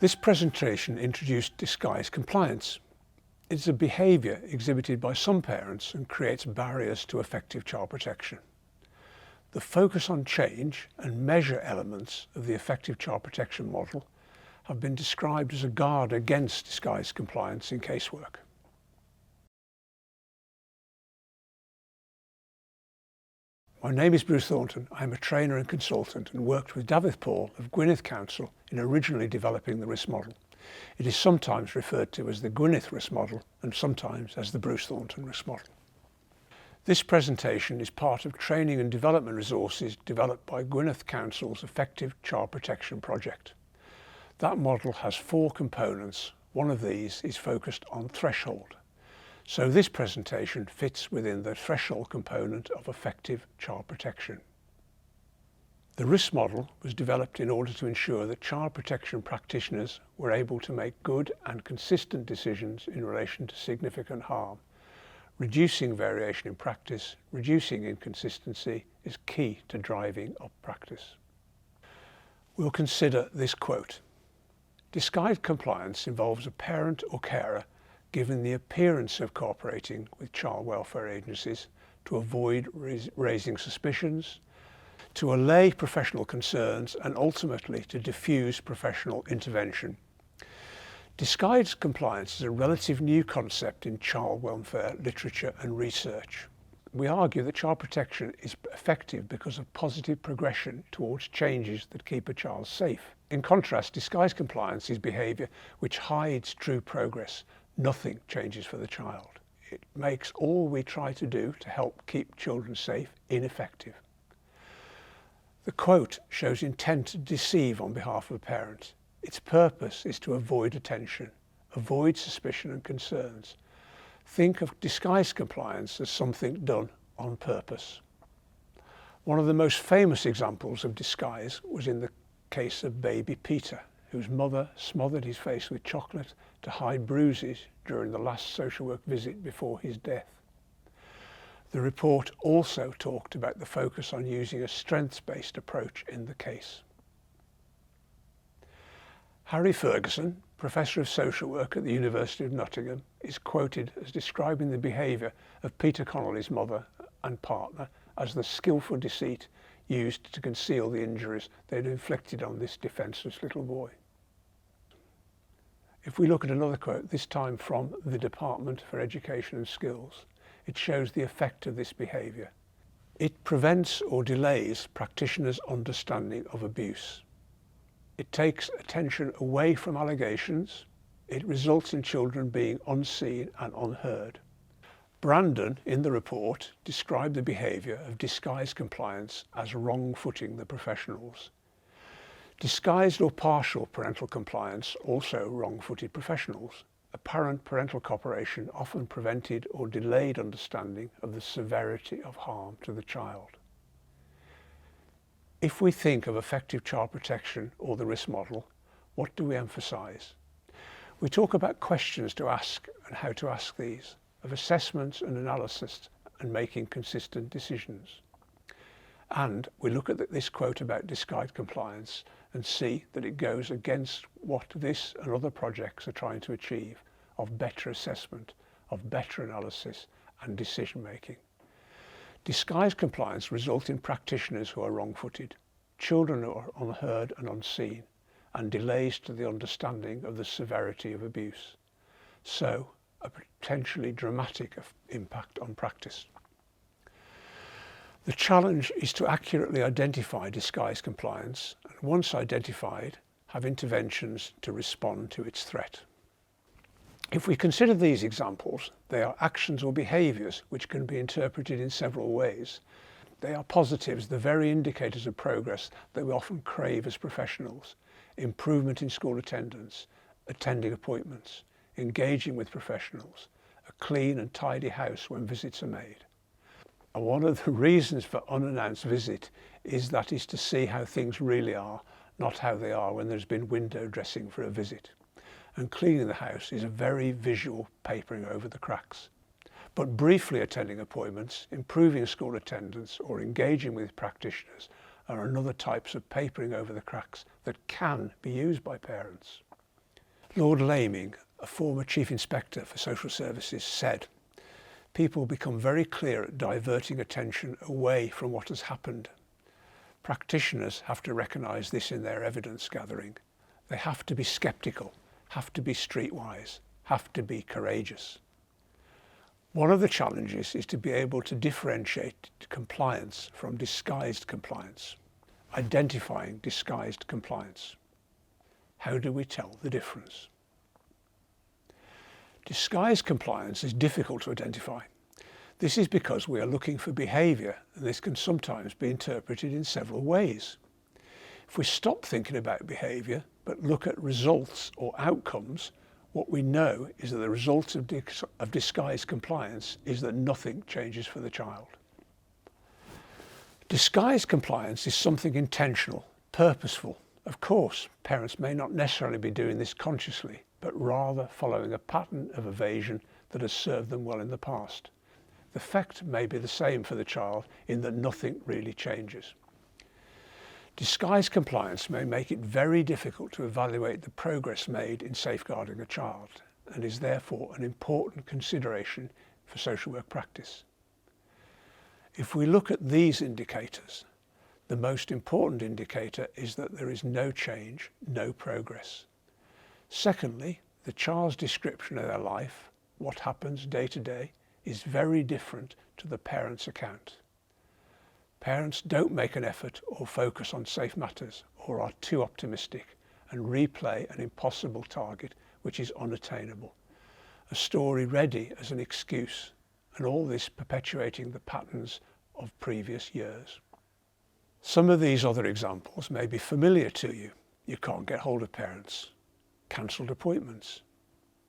This presentation introduced disguise compliance. It's a behaviour exhibited by some parents and creates barriers to effective child protection. The focus on change and measure elements of the effective child protection model have been described as a guard against disguise compliance in casework. My name is Bruce Thornton. I'm a trainer and consultant and worked with David Paul of Gwynedd Council in originally developing the risk model. It is sometimes referred to as the Gwynedd risk model and sometimes as the Bruce Thornton risk model. This presentation is part of training and development resources developed by Gwynedd Council's Effective Child Protection Project. That model has 4 components. One of these is focused on threshold. So this presentation fits within the threshold component of effective child protection. The risk model was developed in order to ensure that child protection practitioners were able to make good and consistent decisions in relation to significant harm. Reducing variation in practice, reducing inconsistency is key to driving up practice. We'll consider this quote. Disguised compliance involves a parent or carer given the appearance of cooperating with child welfare agencies to avoid raising suspicions, to allay professional concerns and ultimately to diffuse professional intervention. Disguised compliance is a relative new concept in child welfare literature and research. We argue that child protection is effective because of positive progression towards changes that keep a child safe. In contrast, disguised compliance is behaviour which hides true progress. Nothing changes for the child. It makes all we try to do to help keep children safe ineffective. The quote shows intent to deceive on behalf of a parent. Its purpose is to avoid attention, avoid suspicion and concerns. Think of disguised compliance as something done on purpose. One of the most famous examples of disguise was in the case of baby Peter, whose mother smothered his face with chocolate to hide bruises during the last social work visit before his death. The report also talked about the focus on using a strengths-based approach in the case. Harry Ferguson, Professor of Social Work at the University of Nottingham, is quoted as describing the behaviour of Peter Connolly's mother and partner as the skillful deceit used to conceal the injuries they had inflicted on this defenceless little boy. If we look at another quote, this time from the Department for Education and Skills, it shows the effect of this behaviour. It prevents or delays practitioners' understanding of abuse. It takes attention away from allegations. It results in children being unseen and unheard. Brandon, in the report, described the behaviour of disguised compliance as wrong-footing the professionals. Disguised or partial parental compliance also wrong-footed professionals. Apparent parental cooperation often prevented or delayed understanding of the severity of harm to the child. If we think of effective child protection or the risk model, what do we emphasise? We talk about questions to ask and how to ask these, of assessments and analysis and making consistent decisions. And we look at this quote about disguised compliance and see that it goes against what this and other projects are trying to achieve of better assessment, of better analysis and decision making. Disguised compliance results in practitioners who are wrong-footed, children who are unheard and unseen, and delays to the understanding of the severity of abuse. So, a potentially dramatic impact on practice. The challenge is to accurately identify disguised compliance and once identified, have interventions to respond to its threat. If we consider these examples, they are actions or behaviours which can be interpreted in several ways. They are positives, the very indicators of progress that we often crave as professionals. Improvement in school attendance, attending appointments, engaging with professionals, a clean and tidy house when visits are made. And one of the reasons for unannounced visit is to see how things really are, not how they are when there's been window dressing for a visit. And cleaning the house is a very visual papering over the cracks. But briefly attending appointments, improving school attendance or engaging with practitioners are another types of papering over the cracks that can be used by parents. Lord Laming, a former Chief Inspector for Social Services, said, "People become very clear at diverting attention away from what has happened. Practitioners have to recognise this in their evidence gathering. They have to be sceptical, have to be streetwise, have to be courageous." One of the challenges is to be able to differentiate compliance from disguised compliance, identifying disguised compliance. How do we tell the difference? Disguised compliance is difficult to identify. This is because we are looking for behaviour, and this can sometimes be interpreted in several ways. If we stop thinking about behaviour but look at results or outcomes, what we know is that the result of disguised compliance is that nothing changes for the child. Disguised compliance is something intentional, purposeful. Of course, parents may not necessarily be doing this consciously, but rather following a pattern of evasion that has served them well in the past. The effect may be the same for the child in that nothing really changes. Disguised compliance may make it very difficult to evaluate the progress made in safeguarding a child, and is therefore an important consideration for social work practice. If we look at these indicators, the most important indicator is that there is no change, no progress. Secondly, the child's description of their life, what happens day to day, is very different to the parent's account. Parents don't make an effort or focus on safe matters, or are too optimistic and replay an impossible target which is unattainable, a story ready as an excuse, and all this perpetuating the patterns of previous years. Some of these other examples may be familiar to you. You can't get hold of parents, cancelled appointments,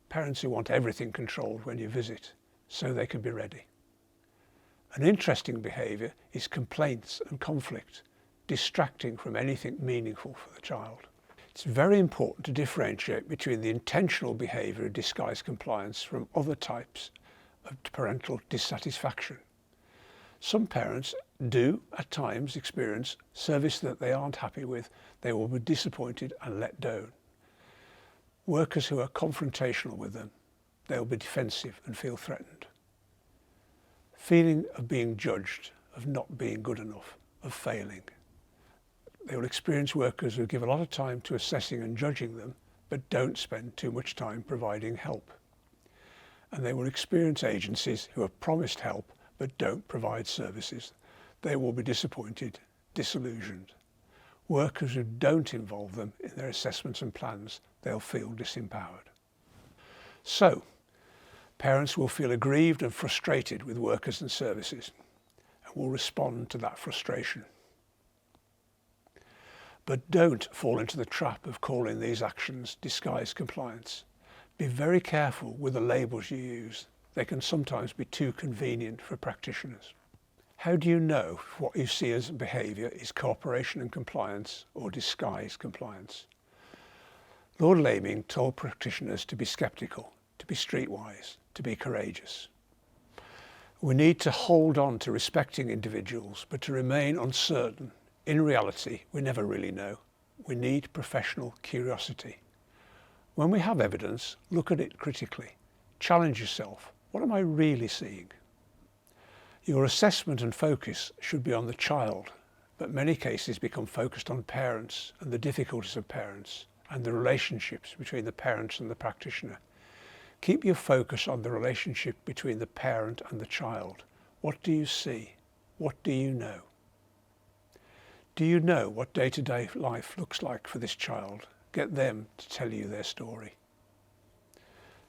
parents who want everything controlled when you visit so they can be ready. An interesting behaviour is complaints and conflict, distracting from anything meaningful for the child. It's very important to differentiate between the intentional behaviour of disguised compliance from other types of parental dissatisfaction. Some parents do at times experience service that they aren't happy with. They will be disappointed and let down. Workers who are confrontational with them, they will be defensive and feel threatened. Feeling of being judged, of not being good enough, of failing. They will experience workers who give a lot of time to assessing and judging them, but don't spend too much time providing help. And they will experience agencies who have promised help but don't provide services. They will be disappointed, disillusioned. Workers who don't involve them in their assessments and plans, they'll feel disempowered. So, parents will feel aggrieved and frustrated with workers and services, and will respond to that frustration. But don't fall into the trap of calling these actions disguised compliance. Be very careful with the labels you use. They can sometimes be too convenient for practitioners. How do you know if what you see as behaviour is cooperation and compliance or disguised compliance? Lord Laming told practitioners to be sceptical, to be streetwise, to be courageous. We need to hold on to respecting individuals, but to remain uncertain. In reality, we never really know. We need professional curiosity. When we have evidence, look at it critically. Challenge yourself. What am I really seeing? Your assessment and focus should be on the child, but many cases become focused on parents and the difficulties of parents and the relationships between the parents and the practitioner. Keep your focus on the relationship between the parent and the child. What do you see? What do you know? Do you know what day-to-day life looks like for this child? Get them to tell you their story.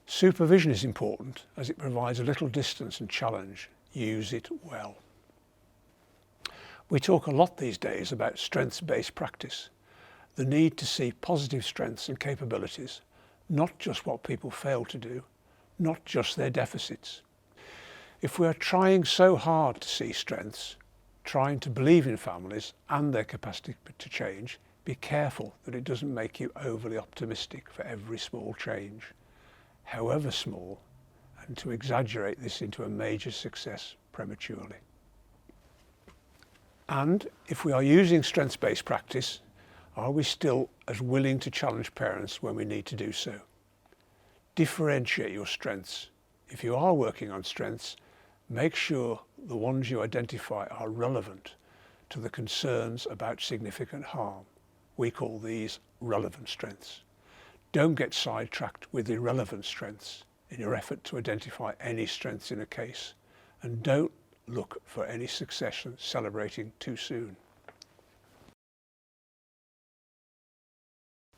Supervision is important as it provides a little distance and challenge. Use it well. We talk a lot these days about strengths-based practice, the need to see positive strengths and capabilities, not just what people fail to do, not just their deficits. If we are trying so hard to see strengths, trying to believe in families and their capacity to change, be careful that it doesn't make you overly optimistic for every small change, however small, and to exaggerate this into a major success prematurely. And if we are using strengths-based practice, are we still as willing to challenge parents when we need to do so? Differentiate your strengths. If you are working on strengths, make sure the ones you identify are relevant to the concerns about significant harm. We call these relevant strengths. Don't get sidetracked with irrelevant strengths in your effort to identify any strengths in a case, and don't look for any success celebrating too soon.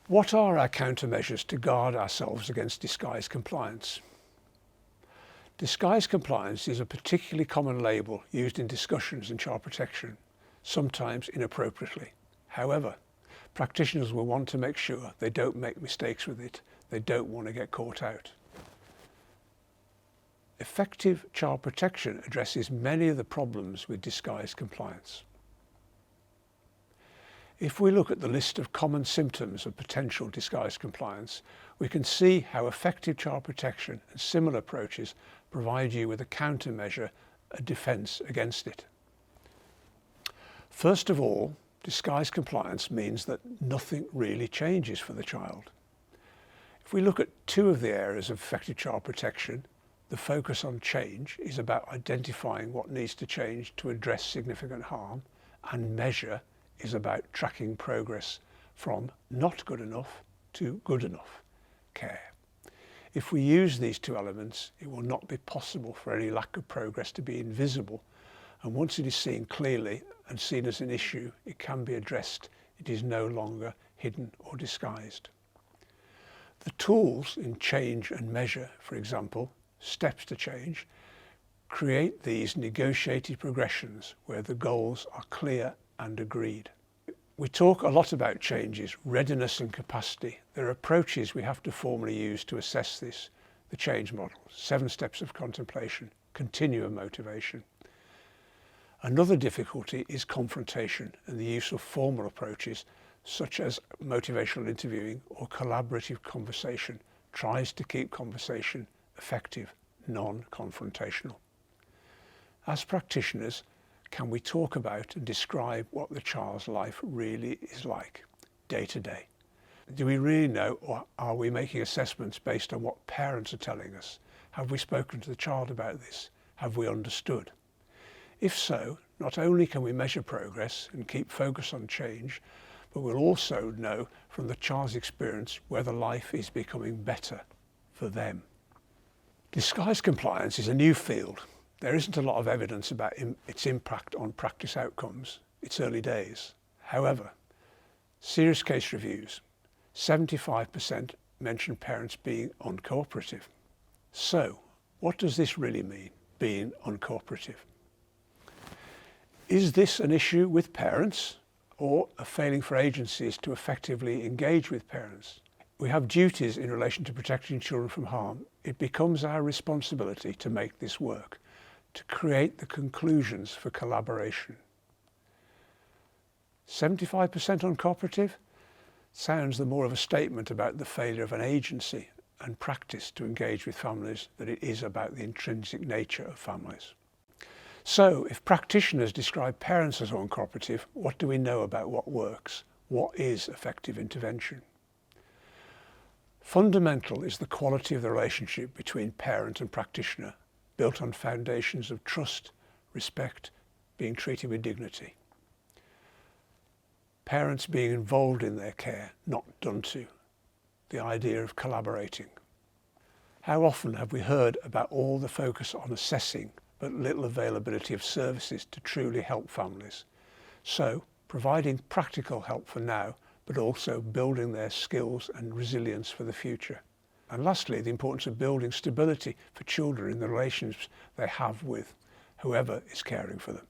What are our countermeasures to guard ourselves against disguised compliance? Disguised compliance is a particularly common label used in discussions in child protection, sometimes inappropriately. However, practitioners will want to make sure they don't make mistakes with it. They don't want to get caught out. Effective child protection addresses many of the problems with disguised compliance. If we look at the list of common symptoms of potential disguised compliance, we can see how effective child protection and similar approaches provide you with a countermeasure, a defence against it. First of all, disguised compliance means that nothing really changes for the child. If we look at two of the areas of effective child protection, the focus on change is about identifying what needs to change to address significant harm, and measure is about tracking progress from not good enough to good enough care. If we use these two elements, it will not be possible for any lack of progress to be invisible, and once it is seen clearly and seen as an issue, it can be addressed. It is no longer hidden or disguised. The tools in change and measure, for example, steps to change, create these negotiated progressions where the goals are clear and agreed. We talk a lot about changes, readiness and capacity. There are approaches we have to formally use to assess this. The change model, 7 steps of contemplation, continuum motivation. Another difficulty is confrontation and the use of formal approaches such as motivational interviewing or collaborative conversation tries to keep conversation effective, non-confrontational. As practitioners, can we talk about and describe what the child's life really is like, day to day? Do we really know, or are we making assessments based on what parents are telling us? Have we spoken to the child about this? Have we understood? If so, not only can we measure progress and keep focus on change, but we'll also know from the child's experience whether life is becoming better for them. Disguised compliance is a new field. There isn't a lot of evidence about its impact on practice outcomes. It's early days. However, serious case reviews, 75% mention parents being uncooperative. So, what does this really mean, being uncooperative? Is this an issue with parents or a failing for agencies to effectively engage with parents? We have duties in relation to protecting children from harm. It becomes our responsibility to make this work, to create the conclusions for collaboration. 75% uncooperative sounds the more of a statement about the failure of an agency and practice to engage with families than it is about the intrinsic nature of families. So, if practitioners describe parents as uncooperative, what do we know about what works? What is effective intervention? Fundamental is the quality of the relationship between parent and practitioner, built on foundations of trust, respect, being treated with dignity. Parents being involved in their care, not done to. The idea of collaborating. How often have we heard about all the focus on assessing, but little availability of services to truly help families? So, providing practical help for now, but also building their skills and resilience for the future. And lastly, the importance of building stability for children in the relationships they have with whoever is caring for them.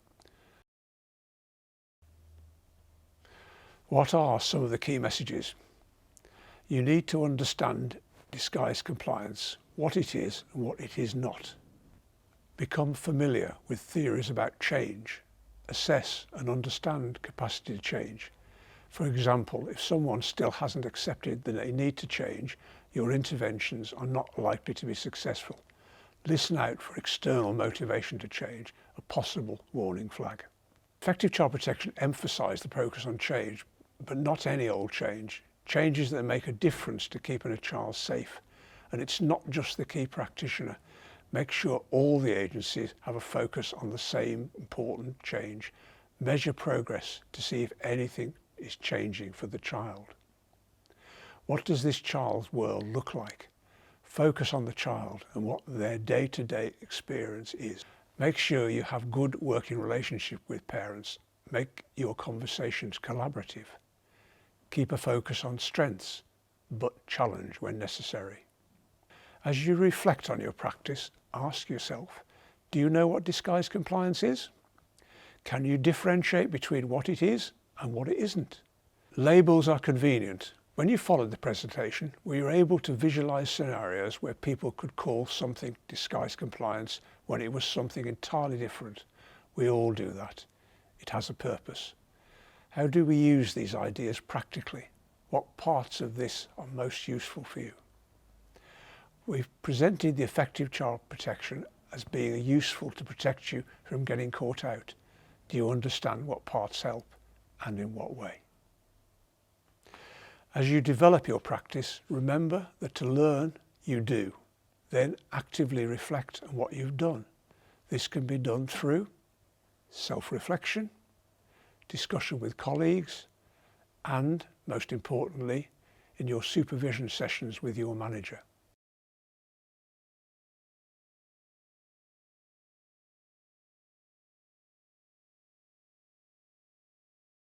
What are some of the key messages? You need to understand disguised compliance, what it is and what it is not. Become familiar with theories about change. Assess and understand capacity to change. For example, if someone still hasn't accepted that they need to change, your interventions are not likely to be successful. Listen out for external motivation to change, a possible warning flag. Effective child protection emphasise the focus on change, but not any old change. Changes that make a difference to keeping a child safe And it's not just the key practitioner. Make sure all the agencies have a focus on the same important change. Measure progress to see if anything is changing for the child. What does this child's world look like? Focus on the child and what their day-to-day experience is. Make sure you have good working relationship with parents. Make your conversations collaborative. Keep a focus on strengths, but challenge when necessary. As you reflect on your practice, ask yourself, do you know what disguise compliance is? Can you differentiate between what it is and what it isn't? Labels are convenient. When you followed the presentation, we were able to visualize scenarios where people could call something disguise compliance when it was something entirely different. We all do that. It has a purpose. How do we use these ideas practically? What parts of this are most useful for you? We've presented the effective child protection as being useful to protect you from getting caught out. Do you understand what parts help and in what way? As you develop your practice, remember that to learn, you do. Then actively reflect on what you've done. This can be done through self-reflection, discussion with colleagues, and, most importantly, in your supervision sessions with your manager.